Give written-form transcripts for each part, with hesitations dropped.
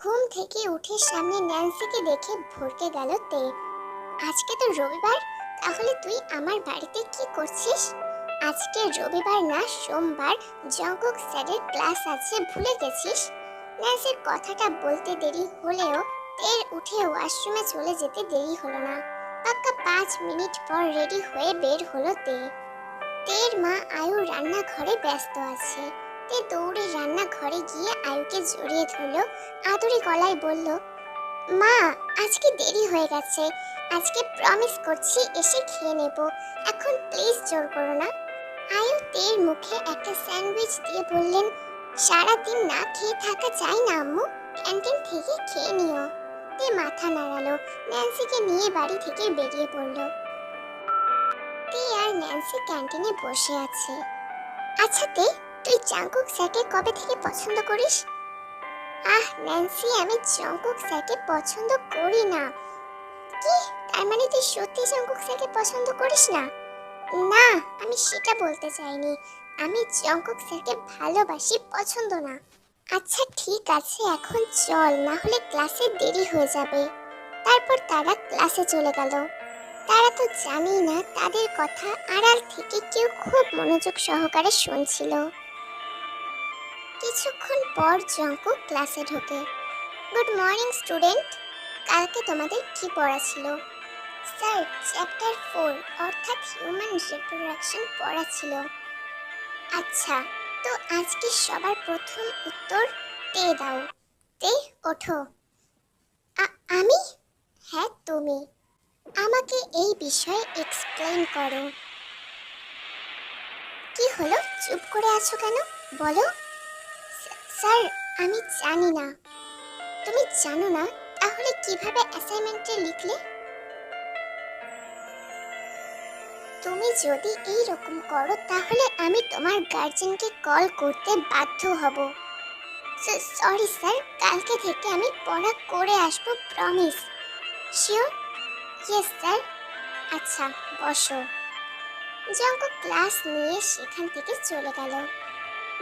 ঘুম থেকে উঠে সামনে ন্যান্সিকে দেখে ভড়কে গেল তে। আজকে তো রবিবার, তাহলে তুই আমার বাড়িতে কি করছিস? আজকে রবিবার না, সোমবার। জঙ্কুক স্যারের ক্লাস আছে, ভুলে গেছিস? ন্যান্সির কথাটা বলতে দেরি হলেও তের উঠে ওয়াশরুমে চলে যেতে দেরি হলো না। পাক্কা 5 মিনিট পর রেডি হয়ে বের হলো তে। তের মা আয়ু রান্নাঘরে ব্যস্ত আছে। তে দৌড়ে রান্নাঘরে গিয়ে আয়ুকে জড়িয়ে ধরল, আদুরে গলায় বলল, মা, আজকে দেরি হয়ে গেছে। আজকে প্রমিস করছি এসে খেয়ে নেব। এখন প্লিজ জোর করো না। আয়ু তের মুখে একটা স্যান্ডউইচ দিয়ে বললেন, সারাদিন না খেয়ে থাকা যায় না আম্মু, ক্যান্টিন থেকে খেয়ে নিও। তে মাথা নাড়ালো, ন্যান্সিকে নিয়ে বাড়ি থেকে বেরিয়ে পড়ল। তে আর ন্যান্সি ক্যান্টিনে বসে আছে। আচ্ছা তে, তুই জাঙ্কুক স্যারকে কবে থেকে পছন্দ করিস? ন্যান্সি, আমি জঙ্কুক স্যারকে পছন্দ করি না। কি? তার মানে তুই সত্যি জঙ্কুক স্যারকে পছন্দ করিস না? না, আমি সেটা বলতে চাইনি। আমি জঙ্কুক স্যারকে ভালোবাসি, পছন্দ না। আচ্ছা ঠিক আছে, এখন চল, না হলে ক্লাসে দেরি হয়ে যাবে। তারপর তারা ক্লাসে চলে গেল। তারা তো জানেই না তাদের কথা আড়াল থেকে কেউ খুব মনোযোগ সহকারে শুনছিল। কিছুক্ষণ পর জঙ্কুক ক্লাসে ঢোকে। গুড মর্নিং স্টুডেন্ট, কালকে তোমাদের কি পড়া ছিল? স্যার, চ্যাপ্টার 4 অর্থাৎ হিউম্যান রিপ্রোডাকশন পড়া ছিল। আচ্ছা, তো আজকে সবার প্রথম উত্তর তে দাও। তে, ওঠো। আমি? হ্যাঁ তুমি। আমাকে এই বিষয়ে এক্সপ্লেইন করো। কি হলো, চুপ করে আছো কেন? বলো। স্যার, আমি জানি না। তুমি জানো না, তাহলে কিভাবে অ্যাসাইনমেন্টে লিখলে? তুমি যদি এই রকম করো তাহলে আমি তোমার গার্জেনকে কল করতে বাধ্য হব। সরি স্যার, কালকে থেকে আমি পড়া করে আসবো, প্রমিস। শিওর? Yes sir. আচ্ছা, বসো। জঙ্কুক ক্লাস নিয়ে সেখান থেকে চলে গেল।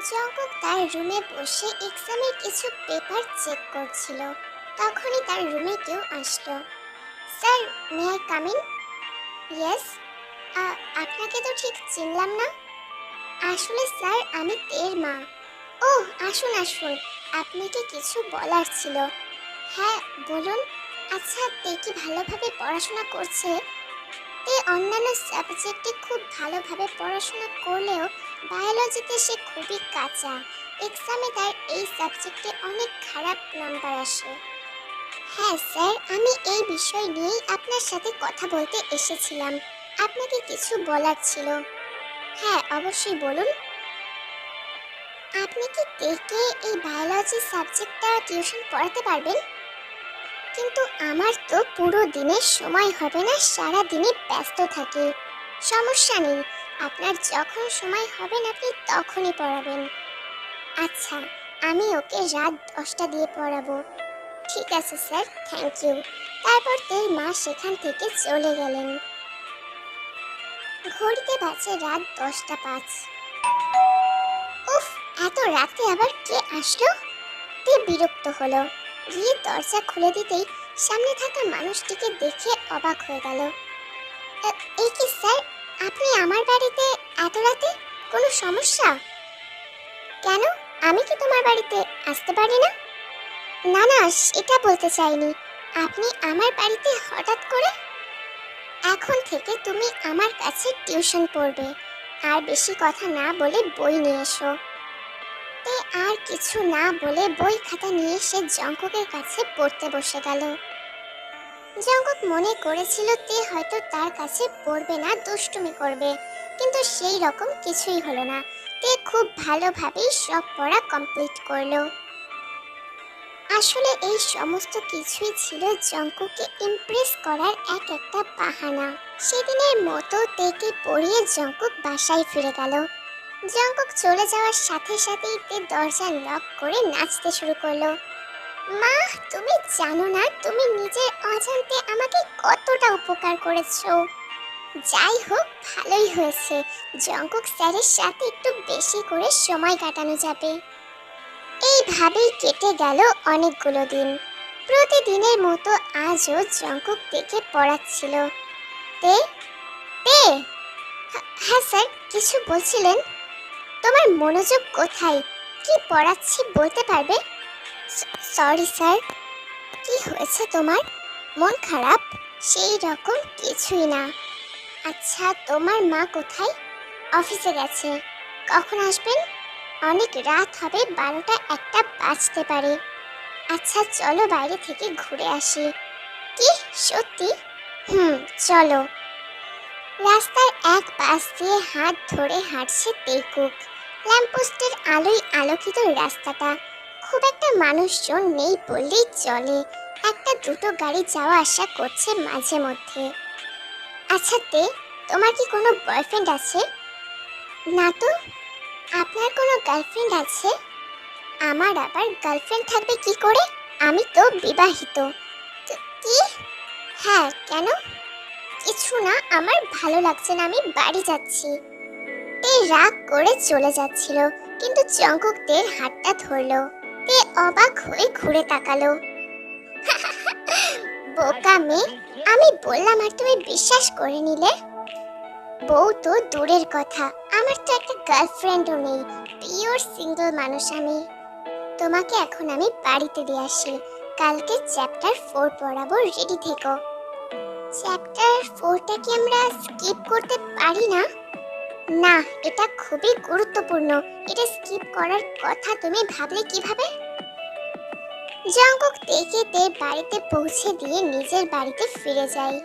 জঙ্কুক তার রুমে বসে এক্সামের কিছু পেপার চেক করছিল। তখনই তার রুমে কেউ আসলো। Sir, may I come in? Yes. আপনাকে তো ঠিক চিনলাম না। আসলে স্যার, আমি তের মা। ও, আসুন আসুন, আপনাকে কিছু বলার ছিল। হ্যাঁ, বলুন। আচ্ছা, তে কি ভালোভাবে পড়াশোনা করছে? তে অন্যান্য সাবজেক্টে খুব ভালোভাবে পড়াশোনা করলেও বায়োলজিতে সে খুবই কাঁচা। এক্সামে তার এই সাবজেক্টে অনেক খারাপ নাম্বার আসে। হ্যাঁ স্যার, আমি এই বিষয় নিয়েই আপনার সাথে কথা বলতে এসেছিলাম। আপনাকে কিছু বলার ছিল। হ্যাঁ, অবশ্যই বলুন। আপনি কি তেকে এই বায়োলজি সাবজেক্টটা টিউশন পড়াতে পারবেন? কিন্তু আমার তো পুরো দিনের সময় হবে না, সারা দিনে ব্যস্ত থাকি। সমস্যা নেই, আপনার যখন সময় হবে না আপনি তখনই পড়াবেন। আচ্ছা, আমি ওকে রাত 10টা দিয়ে পড়াবো। ঠিক আছে স্যার, থ্যাংক ইউ। তারপর তের মা সেখান থেকে চলে গেলেন। ঘড়িতে বাজে রাত 10টা 5। উফ, এত রাতে আবার কে আসলো? তে বিরক্ত হলো। গিয়ে দরজা খুলে দিতেই সামনে থাকা মানুষটিকে দেখে অবাক হয়ে গেল। এই কি স্যার, আপনি আমার বাড়িতে এত রাতে? কোনো সমস্যা? কেন, আমি কি তোমার বাড়িতে আসতে পারি না? না না, সেটা বলতে চাইনি। আপনি আমার বাড়িতে হঠাৎ করে? এখন থেকে তুমি আমার কাছে টিউশন পড়বে। আর বেশি কথা না বলে বই নিয়ে এসো। তে আর কিছু না বলে বই খাতা নিয়ে সে জঙ্কুকের কাছে পড়তে বসে গেল। জঙ্কুক মনে করেছিল তে হয়তো তার কাছে পড়বে না, দুষ্টুমি করবে, কিন্তু সেই রকম কিছুই হলো না। তে খুব ভালোভাবেই সব পড়া কমপ্লিট করলো। আসলে এই সমস্ত কিছুই ছিল জঙ্কুককে ইমপ্রেস করার একটা বাহানা। সেদিনের মতো তেকে পড়িয়ে জঙ্কুক বাসায় ফিরে গেল। জঙ্কুক চলে যাওয়ার সাথে সাথেই তে দরজা লক করে নাচতে শুরু করলো। মা, তুমি জানো না তুমি নিজের অজান্তে আমাকে কতটা উপকার করেছো। যাই হোক, ভালোই হয়েছে, জঙ্কুক স্যারের সাথে একটু বেশি করে সময় কাটানো যাবে। এইভাবেই কেটে গেল অনেকগুলো দিন। প্রতিদিনের মতো আজও জঙ্কুক তেকে পড়াচ্ছিল। তে তে হ্যাঁ স্যার, কিছু বলছিলেন? তোমার মনোযোগ কোথায়? কি পড়াচ্ছি বলতে পারবে? Sorry sir. কি হয়েছে তোমার? মন খারাপ? সেই রকম কিছুই না। আচ্ছা, তোমার মা কোথায়? অফিসে গেছে। কখন আসবেন? অনেক রাত হবে, 12টা 1টা বাজতে পারে। আচ্ছা চলো বাইরে থেকে ঘুরে আসি। কি সত্যি? চলো। রাস্তার এক পাশ দিয়ে হাত ধরে হাঁটছে তেকুক। ল্যাম্পপোস্টের আলোয় আলোকিত রাস্তাটা। খুব একটা মানুষজন নেই বললেই চলে। একটা দুটো গাড়ি যাওয়া আসা করছে মাঝে মধ্যে। আচ্ছা তে, তোমার কি কোনো বয়ফ্রেন্ড আছে? না তো। আপনার কোনো গার্লফ্রেন্ড আছে? আমার আবার গার্লফ্রেন্ড থাকবে কি করে? আমি তো বিবাহিত। কি? হ্যাঁ, কেন? কিছু না, আমার ভালো লাগছে না, আমি বাড়ি যাচ্ছি। তে রাগ করে চলে যাচ্ছিল, কিন্তু জঙ্কুক তের হাতটা ধরলো। তে অবাক হয়ে ঘুরে তাকালো। বোকা মেয়ে, আমি বললাম আর তুমি বিশ্বাস করে নিলে। বউ তো দূরের কথা, আমার তো একটা গার্লফ্রেন্ডও নেই। পিওর সিঙ্গেল মানুষ আমি। তোমাকে এখন আমি বাড়িতে দিয়ে আসি। কালকে চ্যাপ্টার 4 পড়াবো, রেডি থেকো। চ্যাপ্টার 4টা কি আমরা স্কিপ করতে পারি না? না, এটা খুবই গুরুত্বপূর্ণ। এটা স্কিপ করার কথা তুমি ভাবলে কিভাবে? জঙ্কুক তেকে বাড়িতে পৌঁছে দিয়ে নিজের বাড়িতে ফিরে যায়।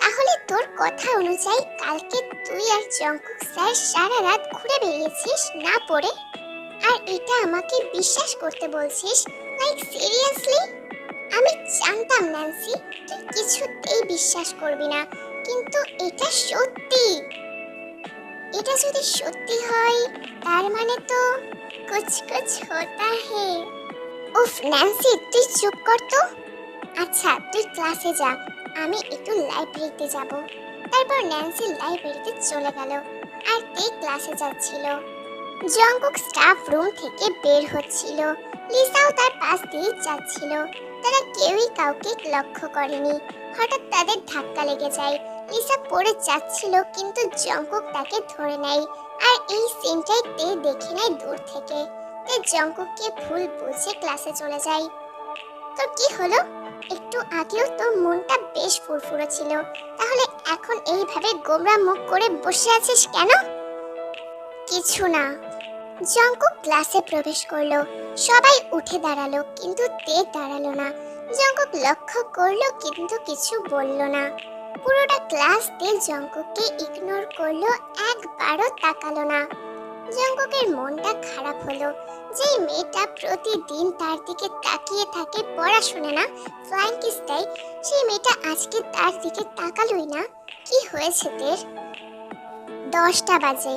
তাহলে তোর কথা অনুযায়ী কালকে তুই আর জঙ্কুক স্যার সারা রাত ঘুরে বেরিয়েছিস না পড়ে? আর এটা আমাকে বিশ্বাস করতে বলছিস? Like seriously? আমি জানতাম ন্যান্সি তুই কিছুতেই বিশ্বাস করবি না, কিন্তু এটা সত্যি। এটা যদি সত্যি হয় তার মানে তো কুছ কুছ হোতা হে। উফ ন্যান্সি, তুই চুপ কর তো। আচ্ছা তুই ক্লাসে যা, আমি একটু লাইব্রেরিতে যাব। তারপর ন্যান্সি লাইব্রেরিতে চলে গেল, আর তে ক্লাসে যাচ্ছিল। জঙ্কুক স্টাফ রুম থেকে বের হচ্ছিল। লিসাও তার পাশ দিয়ে যাচ্ছিল। তারা কেউই কাউকে লক্ষ্য করেনি। হঠাৎ তাদের ধাক্কা লেগে যায়। লিসা পড়ে যাচ্ছিল, কিন্তু জঙ্কুক তাকে ধরে নেয়। আর এই সিনটাই তে দেখে নেয় দূর থেকে। তে জঙ্কুককে ভুল বুঝে ক্লাসে চলে যায়। তোর কি হলো? একটু আগেও তোর মনটা বেশ ফুরফুরে ছিল, তাহলে এখন এইভাবে গোমরা মুখ করে বসে আছিস কেন? কিছু না। জঙ্কুক ক্লাসে প্রবেশ করলো। সবাই উঠে দাঁড়ালো, কিন্তু তে দাঁড়ালো না। জঙ্কুক লক্ষ্য করলো, কিন্তু কিছু বলল না। পুরোটা ক্লাস তে জঙ্কুককে ইগনোর করলো, একবারও তাকালো না। জঙ্কুকের মনটা খারাপ হলো। যে মেয়েটা প্রতিদিন তার দিকে তাকিয়ে থাকে, পড়াশোনা না ফ্লাইং কিস দেয়, সেই মেয়েটা আজকে তার দিকে তাকালোই না। কি হয়েছে তের? 10টা বাজে।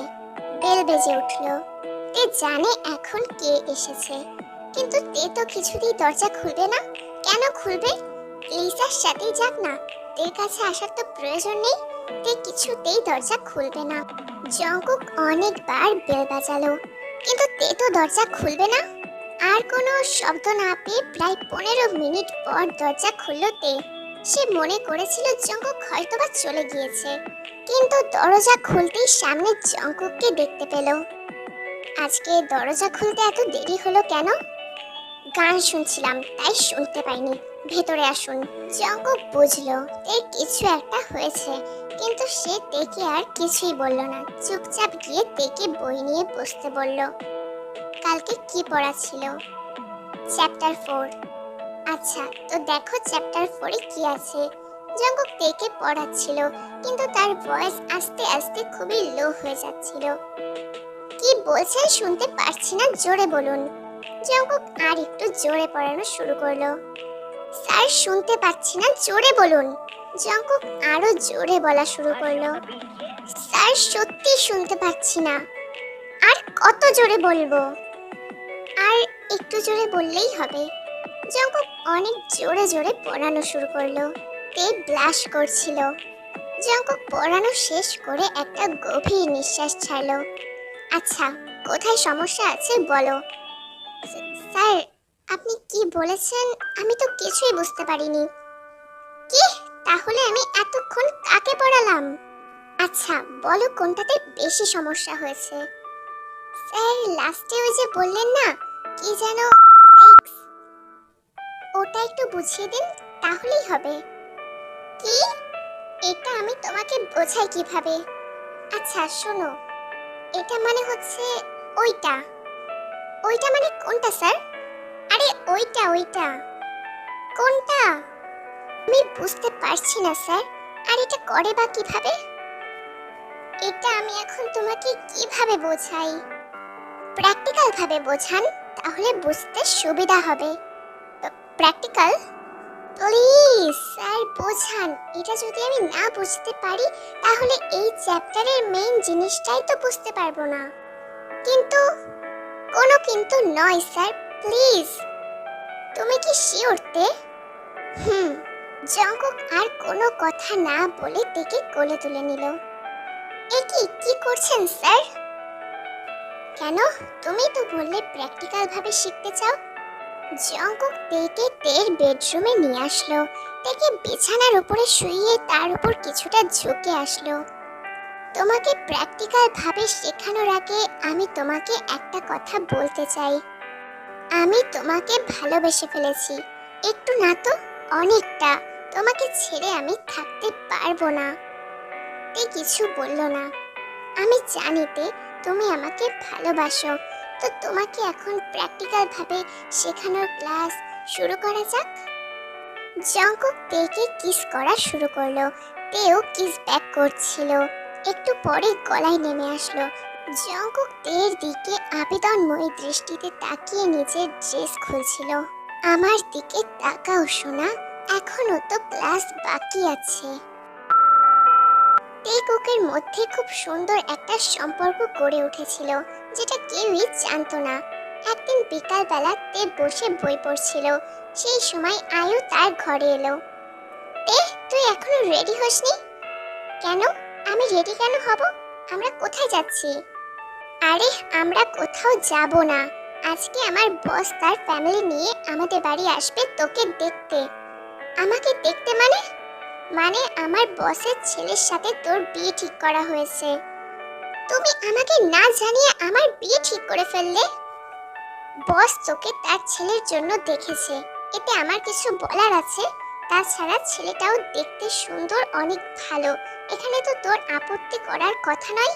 বেল বেজে উঠলো। তে জানে এখন কে এসেছে, কিন্তু তে তো কিছুতেই দরজা খুলবে না। কেন খুলবে? লিসার সাথেই যাক না, তের কাছে আসার তো প্রয়োজন নেই। তে কিছুতেই দরজা খুলবে না। জঙ্কুক অনেকবার বেল বাজালো, কিন্তু তে তো দরজা খুলবে না। আর কোনো শব্দ না পেয়ে প্রায় 15 মিনিট পর দরজা খুলল তে। সে মনে করেছিল জঙ্কুক হয়তোবা চলে গিয়েছে, কিন্তু দরজা খুলতেই সামনে জঙ্কুককে দেখতে পেল। আজকে দরজা খুলতে এত দেরি হলো কেন? গান শুনছিলাম, তাই শুনতে পাইনি। ভেতরে আসুন। জঙ্কুক বুঝলো এর কিছু একটা হয়েছে, কিন্তু সে তেকে আর কিছুই বলল না। চুপচাপ গিয়ে তেকে বই নিয়ে বসতে বলল। কালকে কি পড়া ছিল? চ্যাপ্টার 4। আচ্ছা, তো দেখো চ্যাপ্টার 4-এ কি আছে। জঙ্কুক তেকে পড়াচ্ছিল, কিন্তু তার ভয়েস আস্তে আস্তে খুবই লো হয়ে যাচ্ছিল। কি বলছেন শুনতে পারছি না, জোরে বলুন। জঙ্কুক আর একটু জোরে পড়ানো শুরু করলো। স্যার শুনতে পাচ্ছি না, জোরে বলুন। জঙ্কুক আরো জোরে বলা শুরু করলো। স্যার সত্যি শুনতে পাচ্ছি না। আর কত জোরে বলবো? আর একটু জোরে বললেই হবে। জঙ্কুক অনেক জোরে জোরে পড়ানো শুরু করলো। তে ব্লাশ করছিল। জঙ্কুক পড়ানো শেষ করে একটা গভীর নিঃশ্বাস ছাড়লো। আচ্ছা, কোথায় সমস্যা আছে বলো। স্যার, আপনি কি বলেছেন আমি তো কিছুই বুঝতে পারিনি। কি? তাহলে আমি এতক্ষণ কাকে পড়ালাম? আচ্ছা বলো কোনটাতে বেশি সমস্যা হয়েছে। স্যার লাস্টে ওই যে বললেন না কি যেন সেক্স, ওটা একটু বুঝিয়ে দিন তাহলেই হবে। কি? এটা আমি তোমাকে বোঝাই কিভাবে? আচ্ছা শোনো, এটা মানে হচ্ছে ওইটা। ওইটা মানে কোনটা স্যার? আরে ওইটা ওইটা। কোনটা? আমি বুঝতে পারছি না স্যার। আর এটা করে বা কিভাবে? এটা আমি এখন তোমাকে কিভাবে বোঝাই? প্র্যাকটিক্যাল ভাবে বোঝান, তাহলে বুঝতে সুবিধা হবে। প্র্যাকটিক্যাল? প্লিজ স্যার বোঝান। এটা যদি আমি না বুঝতে পারি তাহলে এই চ্যাপ্টারের মেইন জিনিসটাই তো বুঝতে পারবো না। কিন্তু কোনো কিন্তু নয় স্যার, প্লিজ। তুমি কি শিওর তে? হুম। জঙ্কুক আর কোনো কথা না বলে তেকে কোলে তুলে নিল। এ কি করছেন স্যার? কেন? তুমি তো বললে প্র্যাকটিক্যাল ভাবে শিখতে চাও। জঙ্কুক তেকে তের বেডরুমে নিয়ে আসলো। তেকে বিছানার উপরে শুইয়ে তার উপর কিছুটা ঝুঁকে আসলো। তোমাকে প্র্যাকটিক্যাল ভাবে শেখানোর আগে আমি তোমাকে একটা কথা বলতে চাই। আমি তোমাকে ভালোবেসে ফেলেছি। একটু না তো অনেকটা। তোমাকে ছেড়ে আমি থাকতে পারবো না। তে কিছু বলল না। আমি জানি তে তুমি আমাকে ভালোবাসো। তো তোমাকে এখন প্র্যাকটিক্যাল ভাবে শেখানোর ক্লাস শুরু করা যাক। জঙ্কুক তেকে কিস করা শুরু করলো। তেও কিস ব্যাক করছিল। একটু পরে গলায় নেমে আসলো। জঙ্কুক তের দিকে আবেদনময়ী দৃষ্টিতে তাকিয়ে নিজের ড্রেস খুলছিল। আমার দিকে তাকাও শোনা, এখনো তো ক্লাস বাকি আছে। তেকুকের মধ্যে খুব সুন্দর একটা সম্পর্ক গড়ে উঠেছিল, যেটা কেউই জানতো না। একদিন বিকালবেলা তে বসে বই পড়ছিল। সেই সময় আয়ু তার ঘরে এলো। তে, তুই এখনো রেডি হসনি কেন? আমি রেডি কেন হব? আমরা কোথায় যাচ্ছি? আরে আমরা কোথাও যাব না। আজকে আমার বস তার ফ্যামিলি নিয়ে আমাদের বাড়ি আসবে তোকে দেখতে। আমাকে দেখতে মানে? মানে আমার বসের ছেলের সাথে তোর বিয়ে ঠিক করা হয়েছে। তুমি আমাকে না জানিয়ে আমার বিয়ে ঠিক করে ফেললে। বস তোকে তার ছেলের জন্য দেখেছে, এতে আমার কিছু বলার আছে? তাছাড়া ছেলেটাও দেখতে সুন্দর, অনেক ভালো। এখানে তো তোর আপত্তি করার কথা নয়।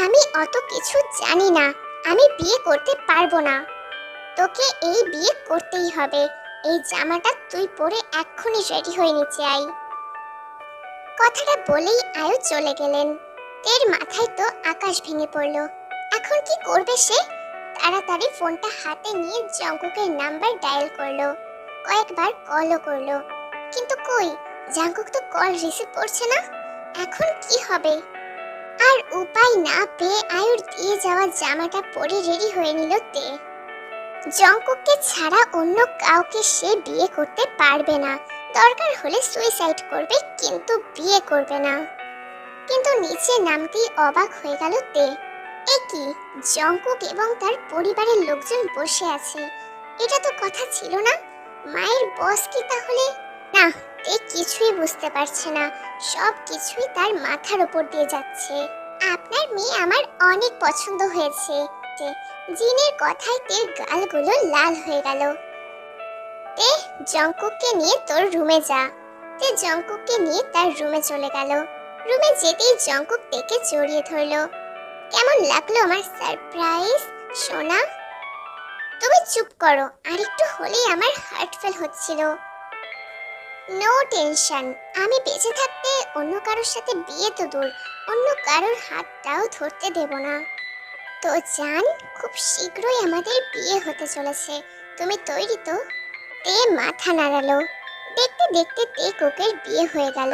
আমি অত কিছু জানি না। আমি বিয়ে করতে পারবো না। তোকে এই বিয়ে করতেই হবে। এই জামাটা তুই পরে এক্ষুনি রেডি হয়ে নিচে আই। কথাটা বলেই আয়ু চলে গেলেন। তের মাথায় তো আকাশ ভেঙে পড়ল। এখন কি করবে সে? তাড়াতাড়ি ফোনটা হাতে নিয়ে জঙ্কুকের নাম্বার ডায়াল করলো। কয়েকবার কলও করলো, কিন্তু কই, জঙ্কুক তো কল রিসিভ করছে না। এখন কি হবে? আর উপায় না পেয়ে আয়ুর দিয়ে যাওয়া জামাটা পরে রেডি হয়ে নিল তে। জঙ্কুককে ছাড়া অন্য কাউকে সে বিয়ে করতে পারবে না। দরকার হলে সুইসাইড করবে, কিন্তু বিয়ে করবে না। কিন্তু নিচে নামতেই অবাক হয়ে গেল তে। এ কি, জঙ্কুক এবং তার পরিবারের লোকজন বসে আছে। এটা তো কথা ছিল না। মায়ের বস কি তাহলে? না, তে কিছুই বুঝতে পারছে না। সব কিছুই তার মাথার উপর দিয়ে যাচ্ছে। আপনার মেয়ে আমার অনেক পছন্দ হয়েছে। জিনের কথায় তের গালগুলো লাল হয়ে গেল। তে, জঙ্কুককে নিয়ে তোর রুমে যা। তে জঙ্কুককে নিয়ে তার রুমে চলে গেল। রুমে যেতেই জঙ্কুক তেকে জড়িয়ে ধরলো। কেমন লাগলো আমার সারপ্রাইজ সোনা? তুমি চুপ করো, আর একটু হলেই আমার হার্ট ফেল হচ্ছিল। নো টেনশন, আমি বেঁচে থাকতে অন্য কারোর সাথে বিয়ে তো দূর, অন্য কারোর হাতটাও ধরতে দেব না। তো জান, খুব শীঘ্রই আমাদের বিয়ে হতে চলেছে। তুমি তৈরি তো? তে মাথা নাড়ালো। দেখতে দেখতে তে কুকের বিয়ে হয়ে গেল।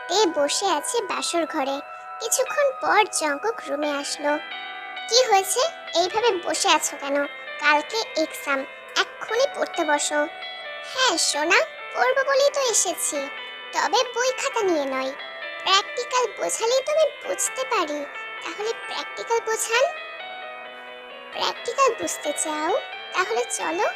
তে বসে আছে বাসর ঘরে। কিছুক্ষণ পর জঙ্কুক রুমে আসলো। কি হয়েছে? এইভাবে বসে আছো কেন? কালকে এক্সাম, এক্ষুনি পড়তে বসো। হ্যাঁ সোনা, পড়বো বলেই তো এসেছি। তবে বই খাতা নিয়ে নয়। প্র্যাকটিক্যাল বোঝালেই তো আমি বুঝতে পারি। তাহলে প্র্যাকটিক্যাল বোঝান। প্র্যাকটিক্যাল বুঝতে চাও তাহলে চলো